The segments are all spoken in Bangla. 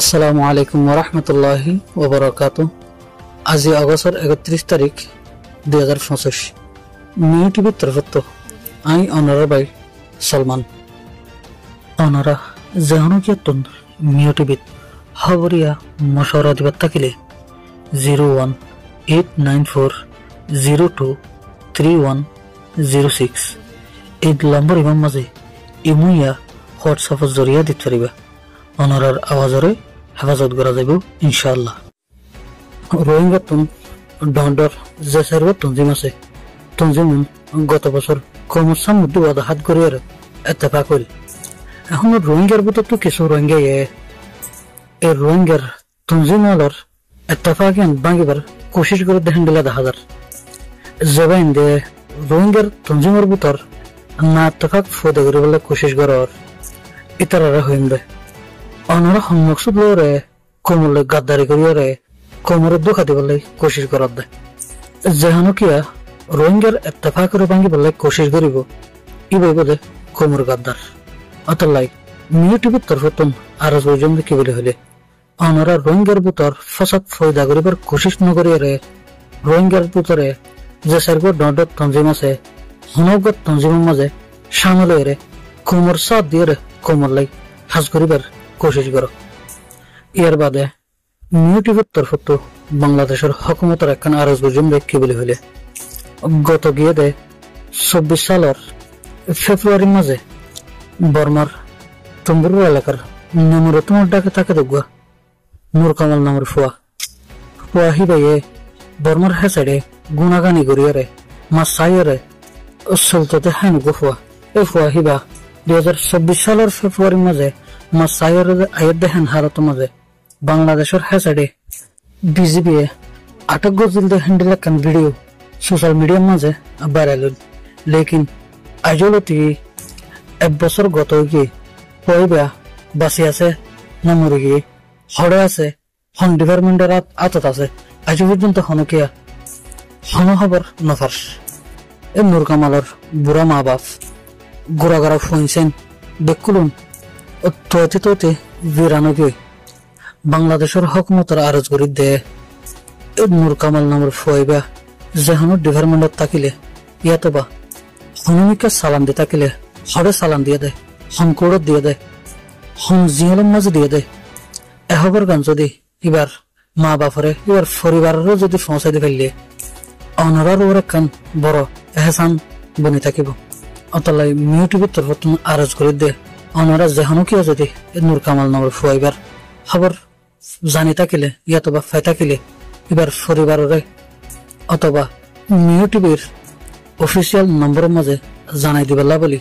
আসসালামু আলাইকুম ওরহমতুল্লাহি ওবরাকাতু। আজি অগস্টের 31 তারিখ 2025 নিউ টিভির তরফত আই অনারা বাই সলমান অনারা জাহানুকিয়াতুন নিউ টিভিত খবরিয়া মশওয়ারা দিবার থাকিলে 01894023106 এই নম্বর ইমাম মাঝে ইমুইয়া হোয়াটসঅ্যাপের জরিয়া দিতে পারিবা। অনারার আওয়াজরে হেফাজত করা যাব ইনশাআল্লাহ। রোহিঙ্গা ডন্ডর যে সার্ব তঞ্জিম আছে তঞ্জিমুন গত বছর কমসাম মধ্যে হাত গড়িয়ে এত্তেফাক হইল। এখন রোহিঙ্গার ভিতর তো কিছু রোহিঙ্গা এই রোহিঙ্গার তঞ্জিমালর এত্তেফাকিয়ান ভাঙিবার কোশিশ করে দেখেন দিলা দেখা যার জবাইন দে রোহিঙ্গার তঞ্জিমের ভিতর না এত্তেফাক ফদে করে বলে কোশিশ করার ইতারা হইম দে অনারা মকসুদ লরে কোমলে গাদ্দারি করিয়ারে কোমরে দুঃখা দিবলে কোশিশ করার দে যেহানো কিয়া রোহিঙ্গার এত্তেফাক করে ভাঙি বলে কোশিশ করিব ইবে বলে কোমর গাদ্দার অতলাই নিউ টিভির তরফতন আরজ পর্যন্ত কি বলে হলে অনারা রোহিঙ্গার ভিতর ফসাদ ফয়দা করিবার কোশিশ নকরিয়ারে রোহিঙ্গার ভিতরে যে সার্গর ডন্ডত তঞ্জিম আছে হনগত তঞ্জিমের মাঝে সামিল হয়ে কোমর সাথ দিয়ে কোমর লাই হাজ করিবার কোশিশ করো। ইয়ার বাদে নিউ টিভির তরফত বাংলাদেশের হকুমতের একখান আরজ পর্যন্ত কি বলে হইলে গত গিয়ে দে 24 সালের ফেব্রুয়ারির মাঝে বর্মার তম্বুর এলাকার নামের তোমার ডাকে থাকে দেখুয়া নূর কামাল নামের ফুয়া হিবাইয়ে বর্মার হেসাইডে গুণাগানি করিয়ারে মাছ সাইয়ারে চলতে হ্যান গো ফুয়া এ ফুয়া হিবা 2024 সালের ফেব্রুয়ারির মাঝে মাছ সাইয়ারে আয়ের দেখেন হারত মাঝে বাংলাদেশের হেসাইডে বিজিবি আটক গজিল হ্যান্ডেল একখান ভিডিও সোশ্যাল মিডিয়ার মাঝে ভাইরাল হইল। লেকিন আজলতি এক বছর গত গিয়ে পয়বা বাঁচি আছে না মরে গিয়ে হরে আছে হন ডিপার্টমেন্টের আতত আছে আজ পর্যন্ত হনকিয়া হন খবর নফার এ নূর কামালের বুড়া মা বাপ গোড়াগাড়া ফুঁইছেন বেকুলুন তৈতে তৈতে বিরানো গিয়ে বাংলাদেশের হকুমতের আরজ করি দে এ নূর কামাল নামের ফুয়াইবা যেহানো ডিপার্টমেন্টত থাকিলে ইয়াতো বা হনুমিকা সালাম দিয়ে থাকিলে হরে সালাম দিয়ে দেয় হন কোড়ত দিয়ে দেয় হন জিহলের মাঝে দিয়ে দেয় এহবর গান যদি এবার মা বাপরে এবার পরিবারেরও যদি পৌঁছাই দিয়ে ফেললে অনারার ওর একখান বড় এহসান বনি থাকিব। অতলাই নিউ টিভির তরফত আরজ করে দে অনারা যেহানো কিয়া যদি নূর কামাল নামের ফুয়াইবার খবর জানি থাকিলে ইয়াতবা ফাই থাকিলে এবার পরিবারের অথবা নিউ টিভির অফিসিয়াল নম্বরের মাঝে জানাই দিবেলা বলি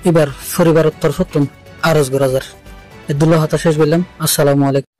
এবার পরিবারের তরফত আরজ করা যার। দুল্লাহ হাতা শেষ বললাম। আসসালামু আলাইকুম।